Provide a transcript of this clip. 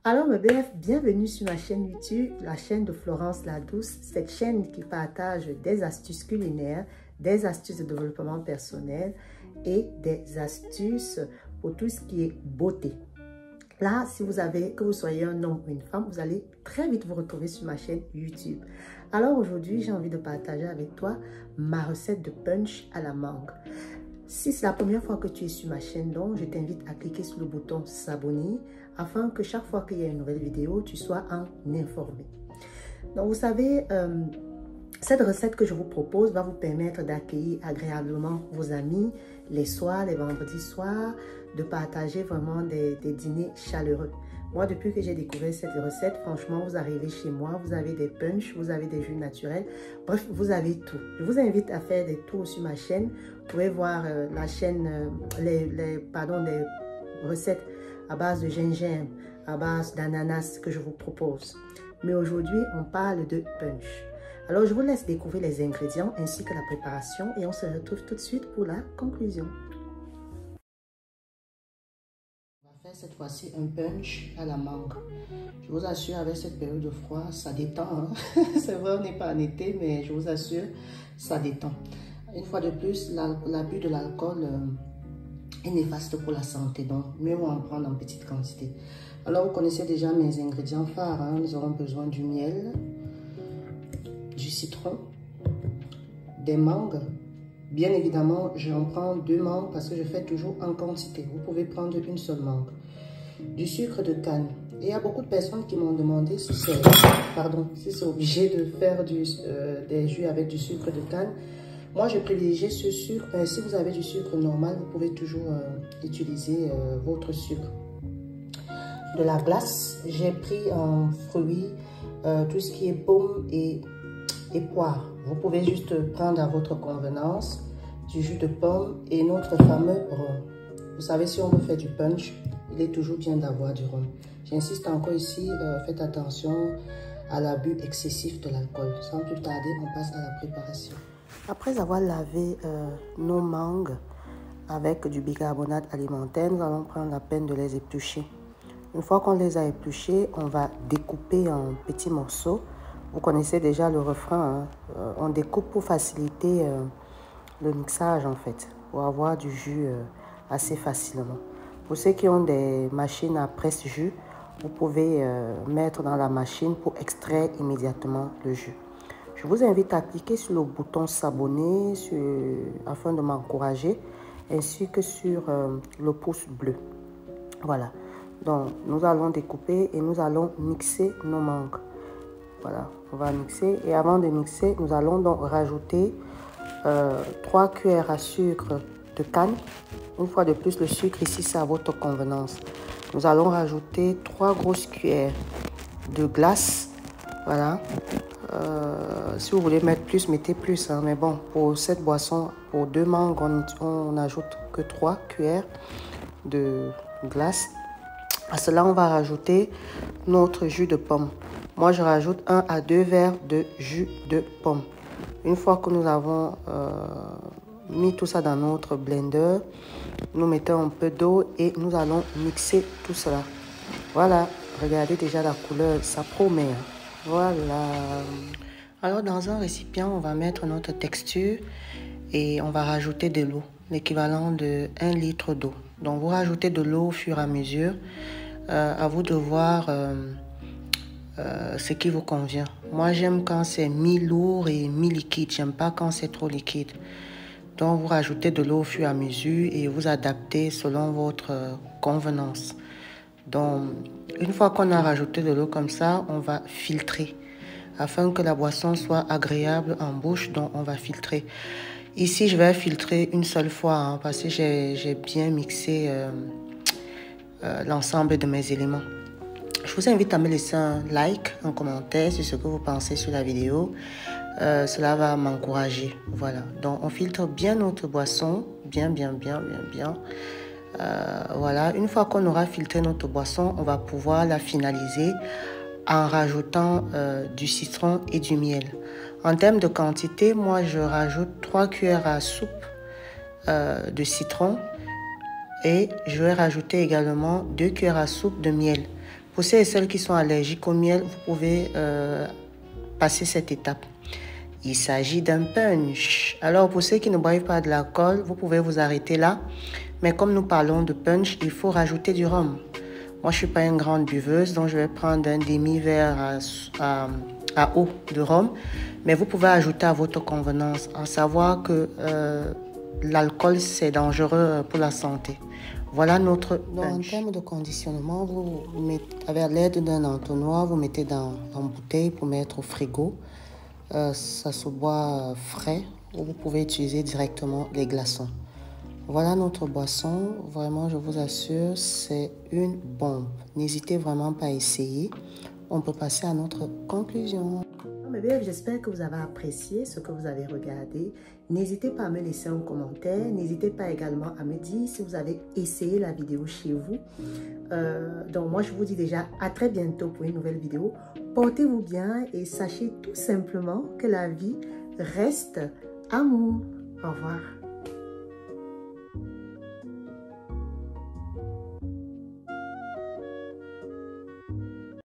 Alors mes BF, bienvenue sur ma chaîne YouTube, la chaîne de Florence la Douce, cette chaîne qui partage des astuces culinaires, des astuces de développement personnel et des astuces pour tout ce qui est beauté. Là, si vous avez, que vous soyez un homme ou une femme, vous allez très vite vous retrouver sur ma chaîne YouTube. Alors aujourd'hui, j'ai envie de partager avec toi ma recette de punch à la mangue. Si c'est la première fois que tu es sur ma chaîne, donc je t'invite à cliquer sur le bouton s'abonner afin que chaque fois qu'il y a une nouvelle vidéo, tu sois informé. Donc vous savez, cette recette que je vous propose va vous permettre d'accueillir agréablement vos amis les soirs, les vendredis soirs, de partager vraiment des dîners chaleureux. Moi, depuis que j'ai découvert cette recette, franchement, vous arrivez chez moi, vous avez des punchs, vous avez des jus naturels, bref, vous avez tout. Je vous invite à faire des tours sur ma chaîne. Vous pouvez voir la chaîne, les recettes à base de gingembre, à base d'ananas que je vous propose. Mais aujourd'hui, on parle de punch. Alors, je vous laisse découvrir les ingrédients ainsi que la préparation et on se retrouve tout de suite pour la conclusion. On va faire cette fois-ci un punch à la mangue. Je vous assure, avec cette période de froid, ça détend. Hein? C'est vrai, on n'est pas en été, mais je vous assure, ça détend. Une fois de plus, l'abus de l'alcool est néfaste pour la santé, donc mieux vaut en prendre en petite quantité. Alors, vous connaissez déjà mes ingrédients phares. Hein? Nous aurons besoin du miel, du citron, des mangues. Bien évidemment, j'en prends 2 mangues parce que je fais toujours en quantité. Vous pouvez prendre une seule mangue. Du sucre de canne. Et il y a beaucoup de personnes qui m'ont demandé si c'est obligé de faire des jus avec du sucre de canne. Moi, je privilégie ce sucre. Si vous avez du sucre normal, vous pouvez toujours utiliser votre sucre. De la glace, j'ai pris en fruits tout ce qui est pomme et poire. Vous pouvez juste prendre à votre convenance du jus de pomme et notre fameux rhum. Vous savez, si on veut faire du punch, il est toujours bien d'avoir du rhum. J'insiste encore ici, faites attention à l'abus excessif de l'alcool. Sans plus tarder, on passe à la préparation. Après avoir lavé nos mangues avec du bicarbonate alimentaire, nous allons prendre la peine de les éplucher. Une fois qu'on les a épluchés, on va découper en petits morceaux. Vous connaissez déjà le refrain, hein? On découpe pour faciliter le mixage en fait, pour avoir du jus assez facilement. Pour ceux qui ont des machines à presse-jus, vous pouvez mettre dans la machine pour extraire immédiatement le jus. Je vous invite à cliquer sur le bouton s'abonner afin de m'encourager, ainsi que sur le pouce bleu. Voilà, donc nous allons découper et nous allons mixer nos mangues. Voilà, on va mixer et avant de mixer, nous allons donc rajouter 3 cuillères à sucre de canne. Une fois de plus, le sucre ici, c'est à votre convenance. Nous allons rajouter 3 grosses cuillères de glace. Voilà. Si vous voulez mettre plus, mettez plus. Hein. Mais bon, pour cette boisson, pour 2 mangues, on n'ajoute que 3 cuillères de glace. À cela, on va rajouter notre jus de pomme. Moi, je rajoute 1 à 2 verres de jus de pomme. Une fois que nous avons mis tout ça dans notre blender, nous mettons un peu d'eau et nous allons mixer tout cela. Voilà, regardez déjà la couleur, ça promet. Voilà. Alors, dans un récipient, on va mettre notre texture et on va rajouter de l'eau, l'équivalent de 1 litre d'eau. Donc, vous rajoutez de l'eau au fur et à mesure. À vous de voir ce qui vous convient. Moi, j'aime quand c'est mi-lourd et mi-liquide. J'aime pas quand c'est trop liquide. Donc, vous rajoutez de l'eau au fur et à mesure et vous adaptez selon votre convenance. Donc, une fois qu'on a rajouté de l'eau comme ça, on va filtrer afin que la boisson soit agréable en bouche. Donc, on va filtrer. Ici, je vais filtrer une seule fois hein, parce que j'ai bien mixé l'ensemble de mes éléments. Je vous invite à me laisser un like, un commentaire sur ce que vous pensez sur la vidéo. Cela va m'encourager. Voilà. Donc, on filtre bien notre boisson. Bien. Voilà. Une fois qu'on aura filtré notre boisson, on va pouvoir la finaliser en rajoutant du citron et du miel. En termes de quantité, moi, je rajoute 3 cuillères à soupe de citron et je vais rajouter également 2 cuillères à soupe de miel. Pour celles et celles qui sont allergiques au miel, vous pouvez passer cette étape. Il s'agit d'un punch. Alors, pour ceux qui ne boivent pas de l'alcool, vous pouvez vous arrêter là. Mais comme nous parlons de punch, il faut rajouter du rhum. Moi, je ne suis pas une grande buveuse, donc je vais prendre un demi-verre à eau de rhum. Mais vous pouvez ajouter à votre convenance, à savoir que l'alcool, c'est dangereux pour la santé. Voilà notre punch. En termes de conditionnement, vous mettez, avec l'aide d'un entonnoir, vous mettez dans une bouteille pour mettre au frigo. Ça se boit frais ou vous pouvez utiliser directement les glaçons. Voilà notre boisson. Vraiment, je vous assure, c'est une bombe. N'hésitez vraiment pas à essayer. On peut passer à notre conclusion. J'espère que vous avez apprécié ce que vous avez regardé. N'hésitez pas à me laisser un commentaire. N'hésitez pas également à me dire si vous avez essayé la vidéo chez vous. Donc moi, je vous dis déjà à très bientôt pour une nouvelle vidéo. Portez-vous bien et sachez tout simplement que la vie reste amour. Au revoir.